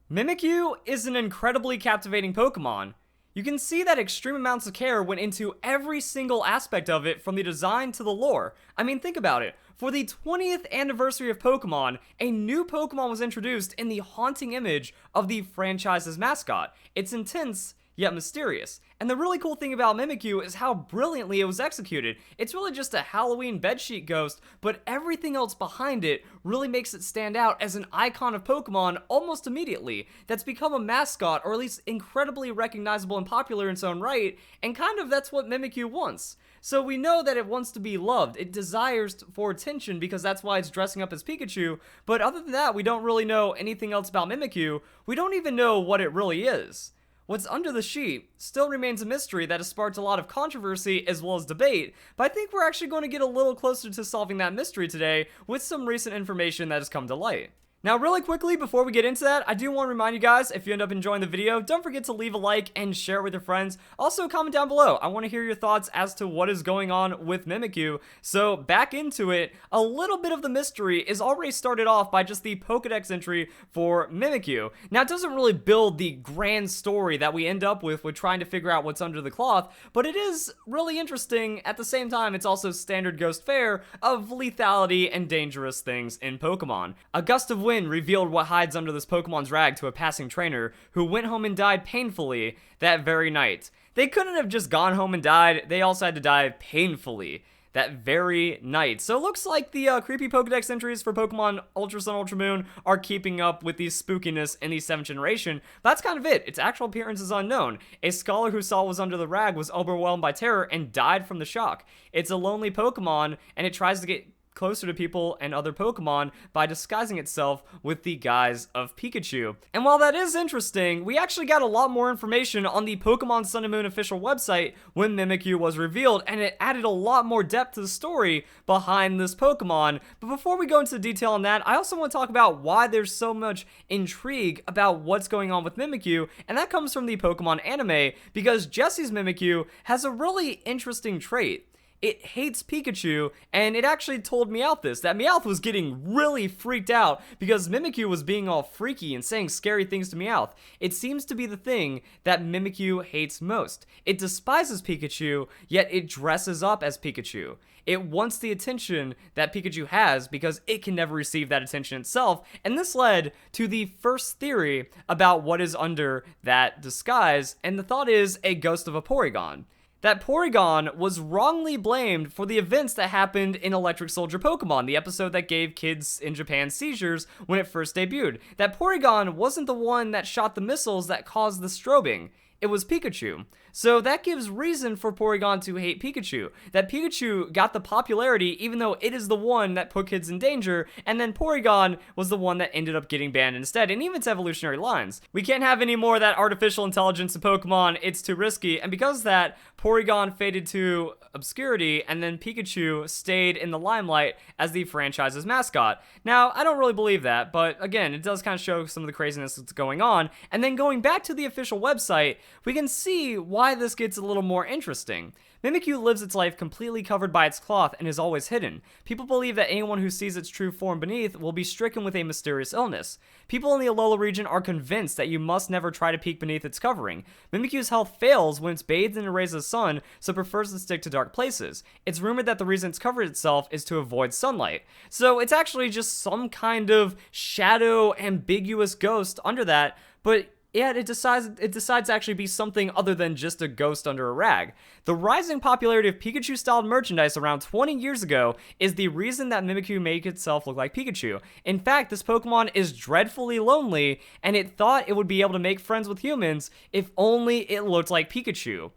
Mimikyu is an incredibly captivating Pokemon. You can see that extreme amounts of care went into every single aspect of it, from the design to the lore. I mean, think about it. For the 20th anniversary of Pokemon, a new Pokemon was introduced in the haunting image of the franchise's mascot. It's intense, yet mysterious. And the really cool thing about Mimikyu is how brilliantly it was executed. It's really just a Halloween bedsheet ghost, but everything else behind it really makes it stand out as an icon of Pokemon almost immediately. That's become a mascot, or at least incredibly recognizable and popular in its own right, and kind of that's what Mimikyu wants. So we know that it wants to be loved. It desires for attention because that's why it's dressing up as Pikachu, but other than that, we don't really know anything else about Mimikyu. We don't even know what it really is. What's under the sheet still remains a mystery that has sparked a lot of controversy as well as debate, but I think we're actually going to get a little closer to solving that mystery today with some recent information that has come to light. Now, really quickly, before we get into that, I do want to remind you guys, if you end up enjoying the video, don't forget to leave a like and share it with your friends. Also, comment down below. I want to hear your thoughts as to what is going on with Mimikyu. So, back into it, a little bit of the mystery is already started off by just the Pokedex entry for Mimikyu. Now, it doesn't really build the grand story that we end up with trying to figure out what's under the cloth, but it is really interesting. At the same time, it's also standard ghost fare of lethality and dangerous things in Pokemon. A gust of wind revealed what hides under this Pokemon's rag to a passing trainer who went home and died painfully that very night. They couldn't have just gone home and died, they also had to die painfully that very night. So it looks like the creepy Pokedex entries for Pokemon Ultra Sun, Ultra Moon are keeping up with the spookiness in the 7th generation. That's kind of it. Its actual appearance is unknown. A scholar who saw what was under the rag was overwhelmed by terror and died from the shock. It's a lonely Pokemon, and it tries to get closer to people and other Pokemon by disguising itself with the guise of Pikachu. And while that is interesting, we actually got a lot more information on the Pokemon Sun and Moon official website when Mimikyu was revealed, and it added a lot more depth to the story behind this Pokemon. But before we go into detail on that, I also want to talk about why there's so much intrigue about what's going on with Mimikyu, and that comes from the Pokemon anime, because Jesse's Mimikyu has a really interesting trait. It hates Pikachu, and it actually told Meowth this, that Meowth was getting really freaked out because Mimikyu was being all freaky and saying scary things to Meowth. It seems to be the thing that Mimikyu hates most. It despises Pikachu, yet it dresses up as Pikachu. It wants the attention that Pikachu has because it can never receive that attention itself, and this led to the first theory about what is under that disguise, and the thought is a ghost of a Porygon. That Porygon was wrongly blamed for the events that happened in Electric Soldier Pokemon, the episode that gave kids in Japan seizures when it first debuted. That Porygon wasn't the one that shot the missiles that caused the strobing. It was Pikachu. So that gives reason for Porygon to hate Pikachu. That Pikachu got the popularity even though it is the one that put kids in danger, and then Porygon was the one that ended up getting banned instead, and even its evolutionary lines. We can't have any more of that artificial intelligence in Pokemon, it's too risky, and because of that, Porygon faded to obscurity, and then Pikachu stayed in the limelight as the franchise's mascot. Now, I don't really believe that, but again, it does kind of show some of the craziness that's going on, and then going back to the official website, we can see why this gets a little more interesting. Mimikyu lives its life completely covered by its cloth and is always hidden. People believe that anyone who sees its true form beneath will be stricken with a mysterious illness. People in the Alola region are convinced that you must never try to peek beneath its covering. Mimikyu's health fails when it's bathed in the rays of the sun, so it prefers to stick to dark places. It's rumored that the reason it's covered itself is to avoid sunlight. So it's actually just some kind of shadow ambiguous ghost under that, but yet it decides to actually be something other than just a ghost under a rag. The rising popularity of Pikachu-styled merchandise around 20 years ago is the reason that Mimikyu made itself look like Pikachu. In fact, this Pokemon is dreadfully lonely, and it thought it would be able to make friends with humans if only it looked like Pikachu.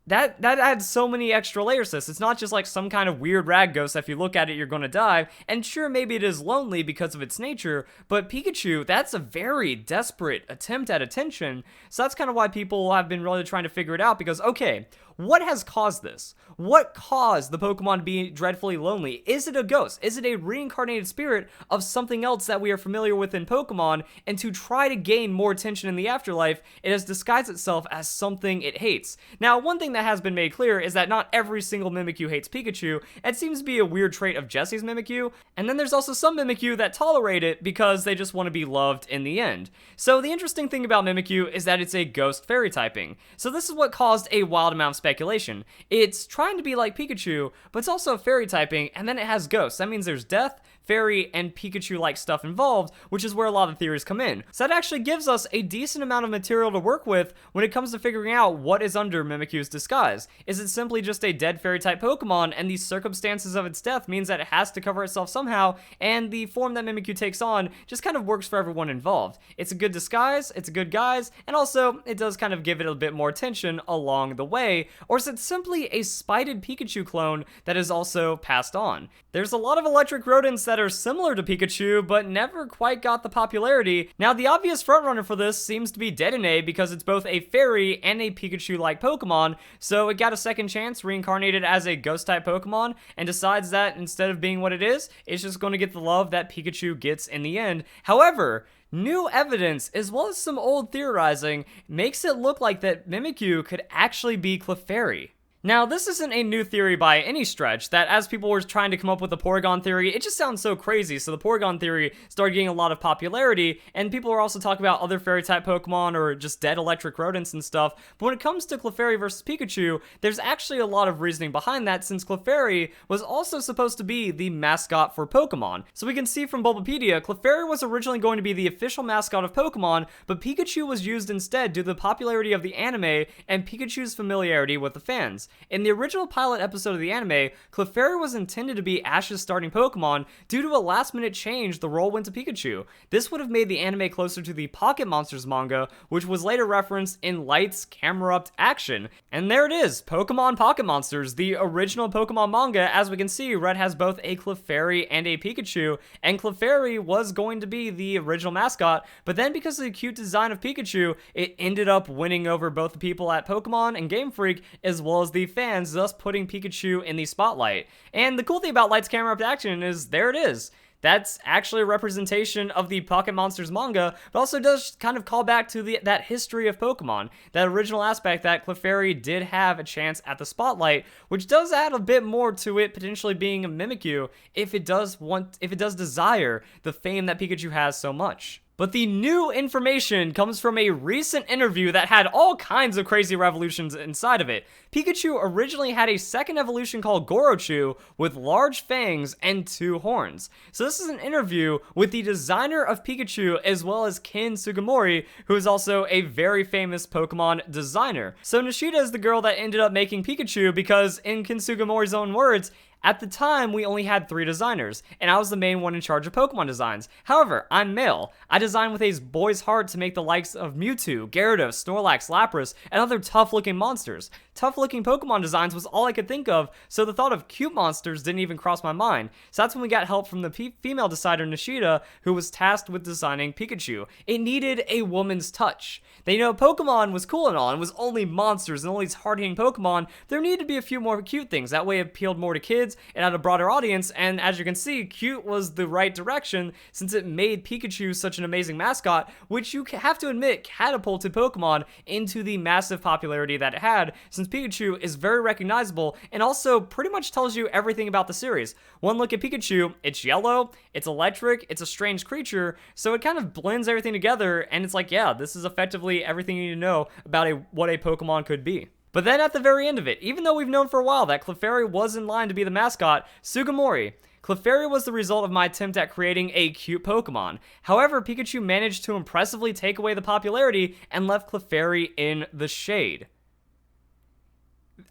That adds so many extra layers to this. It's not just like some kind of weird rag ghost that if you look at it, you're going to die. And sure, maybe it is lonely because of its nature, but Pikachu, that's a very desperate attempt at attention. So that's kind of why people have been really trying to figure it out because, okay, what has caused this? What caused the Pokemon to be dreadfully lonely? Is it a ghost? Is it a reincarnated spirit of something else that we are familiar with in Pokemon? And to try to gain more attention in the afterlife, it has disguised itself as something it hates. Now, one thing that has been made clear is that not every single Mimikyu hates Pikachu. It seems to be a weird trait of Jesse's Mimikyu. And then there's also some Mimikyu that tolerate it because they just want to be loved in the end. So the interesting thing about Mimikyu is that it's a ghost fairy typing. So this is what caused a wild amount of speculation. It's trying to be like Pikachu, but it's also fairy typing, and then it has ghosts. That means there's death, fairy, and Pikachu-like stuff involved, which is where a lot of theories come in. So that actually gives us a decent amount of material to work with when it comes to figuring out what is under Mimikyu's disguise. Is it simply just a dead fairy-type Pokemon, and the circumstances of its death means that it has to cover itself somehow, and the form that Mimikyu takes on just kind of works for everyone involved? It's a good disguise, it's a good guise, and also it does kind of give it a bit more attention along the way. Or is it simply a spited Pikachu clone that is also passed on? There's a lot of electric rodents that are similar to Pikachu, but never quite got the popularity. Now, the obvious frontrunner for this seems to be Dedenne, because it's both a fairy and a Pikachu-like Pokemon, so it got a second chance, reincarnated as a ghost-type Pokemon, and decides that instead of being what it is, it's just going to get the love that Pikachu gets in the end. However, new evidence, as well as some old theorizing, makes it look like that Mimikyu could actually be Clefairy. Now, this isn't a new theory by any stretch, that as people were trying to come up with the Porygon theory, it just sounds so crazy, so the Porygon theory started getting a lot of popularity, and people were also talking about other fairy-type Pokemon or just dead electric rodents and stuff. But when it comes to Clefairy versus Pikachu, there's actually a lot of reasoning behind that, since Clefairy was also supposed to be the mascot for Pokemon. So we can see from Bulbapedia, Clefairy was originally going to be the official mascot of Pokemon, but Pikachu was used instead due to the popularity of the anime and Pikachu's familiarity with the fans. In the original pilot episode of the anime, Clefairy was intended to be Ash's starting Pokemon. Due to a last-minute change, the role went to Pikachu. This would have made the anime closer to the Pocket Monsters manga, which was later referenced in Light's Camera Up Action. And there it is, Pokemon Pocket Monsters, the original Pokemon manga. As we can see, Red has both a Clefairy and a Pikachu, and Clefairy was going to be the original mascot, but then because of the cute design of Pikachu, it ended up winning over both the people at Pokemon and Game Freak, as well as the fans, thus putting Pikachu in the spotlight. And the cool thing about Light's Camera Up Action is there it is. That's actually a representation of the Pocket Monsters manga, but also does kind of call back to that history of Pokemon, that original aspect that Clefairy did have a chance at the spotlight, which does add a bit more to it potentially being a Mimikyu if it does desire the fame that Pikachu has so much. But the new information comes from a recent interview that had all kinds of crazy revolutions inside of it. Pikachu originally had a second evolution called Gorochu with large fangs and 2 horns. So this is an interview with the designer of Pikachu, as well as Ken Sugimori, who is also a very famous Pokemon designer. So Nishida is the girl that ended up making Pikachu because, in Ken Sugimori's own words, at the time, we only had 3 designers, and I was the main one in charge of Pokemon designs. However, I'm male. I designed with a boy's heart to make the likes of Mewtwo, Gyarados, Snorlax, Lapras, and other tough-looking monsters. Tough-looking Pokemon designs was all I could think of, so the thought of cute monsters didn't even cross my mind. So that's when we got help from the female designer Nishida, who was tasked with designing Pikachu. It needed a woman's touch. They know Pokemon was cool and all, and was only monsters and only these hard-hitting Pokemon. There needed to be a few more cute things. That way it appealed more to kids and had a broader audience, and as you can see, cute was the right direction since it made Pikachu such an amazing mascot, which you have to admit catapulted Pokemon into the massive popularity that it had, since Pikachu is very recognizable and also pretty much tells you everything about the series. One look at Pikachu, it's yellow, it's electric, it's a strange creature, so it kind of blends everything together, and it's like, yeah, this is effectively everything you need to know about what a Pokemon could be. But then at the very end of it, even though we've known for a while that Clefairy was in line to be the mascot, Sugimori, Clefairy was the result of my attempt at creating a cute Pokemon. However, Pikachu managed to impressively take away the popularity and left Clefairy in the shade.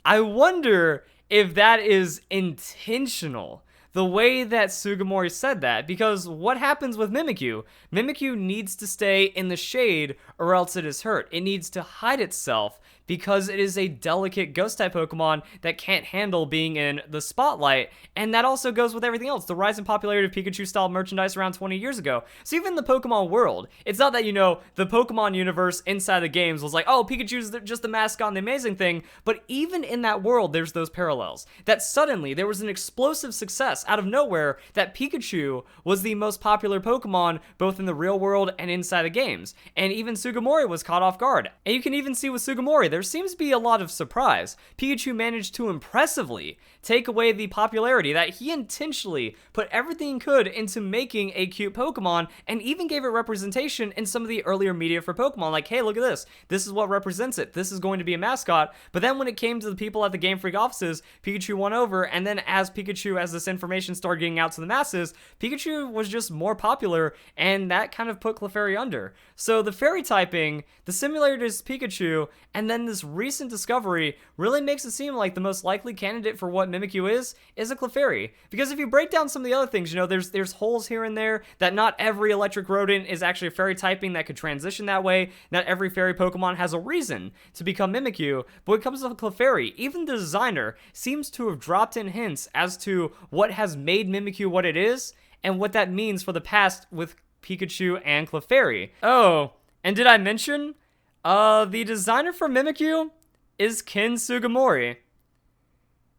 I wonder if that is intentional, the way that Sugimori said that, because what happens with Mimikyu? Mimikyu needs to stay in the shade or else it is hurt. It needs to hide itself because it is a delicate ghost-type Pokemon that can't handle being in the spotlight, and that also goes with everything else. The rise in popularity of Pikachu-style merchandise around 20 years ago. So even the Pokemon world, it's not that, you know, the Pokemon universe inside the games was like, oh, Pikachu's just the mascot and the amazing thing, but even in that world, there's those parallels. That suddenly, there was an explosive success out of nowhere that Pikachu was the most popular Pokemon, both in the real world and inside the games. And even Sugimori was caught off guard. And you can even see with Sugimori, there seems to be a lot of surprise. Pikachu managed to impressively take away the popularity that he intentionally put everything he could into making a cute Pokemon, and even gave it representation in some of the earlier media for Pokemon, like, hey, look at this. This is what represents it. This is going to be a mascot. But then when it came to the people at the Game Freak offices, Pikachu won over, and then as this information started getting out to the masses, Pikachu was just more popular, and that kind of put Clefairy under. So the fairy typing, the similarities to Pikachu, and then this recent discovery really makes it seem like the most likely candidate for what Mimikyu is a Clefairy. Because if you break down some of the other things, you know, there's holes here and there, that not every electric rodent is actually a fairy typing that could transition that way. Not every fairy Pokemon has a reason to become Mimikyu. But when it comes to Clefairy, even the designer seems to have dropped in hints as to what has made Mimikyu what it is, and what that means for the past with Pikachu and Clefairy. Oh, and did I mention, the designer for Mimikyu is Ken Sugimori.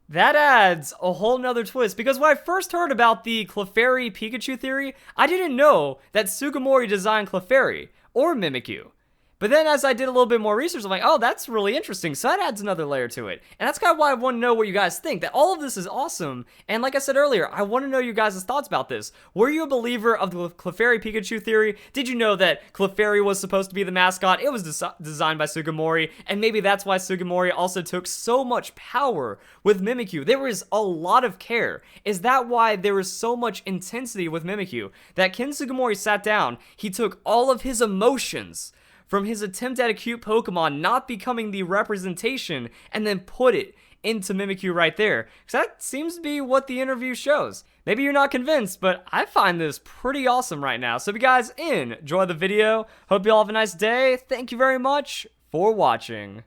That adds a whole nother twist, because when I first heard about the Clefairy Pikachu theory, I didn't know that Sugimori designed Clefairy or Mimikyu. But then as I did a little bit more research, I'm like, oh, that's really interesting. So that adds another layer to it. And that's kind of why I want to know what you guys think, that all of this is awesome. And like I said earlier, I want to know you guys' thoughts about this. Were you a believer of the Clefairy Pikachu theory? Did you know that Clefairy was supposed to be the mascot? It was designed by Sugimori, and maybe that's why Sugimori also took so much power with Mimikyu. There was a lot of care. Is that why there was so much intensity with Mimikyu? That Ken Sugimori sat down, he took all of his emotions from his attempt at a cute Pokemon not becoming the representation, and then put it into Mimikyu right there. Because that seems to be what the interview shows. Maybe you're not convinced, but I find this pretty awesome right now. So if you guys enjoy the video, hope you all have a nice day. Thank you very much for watching.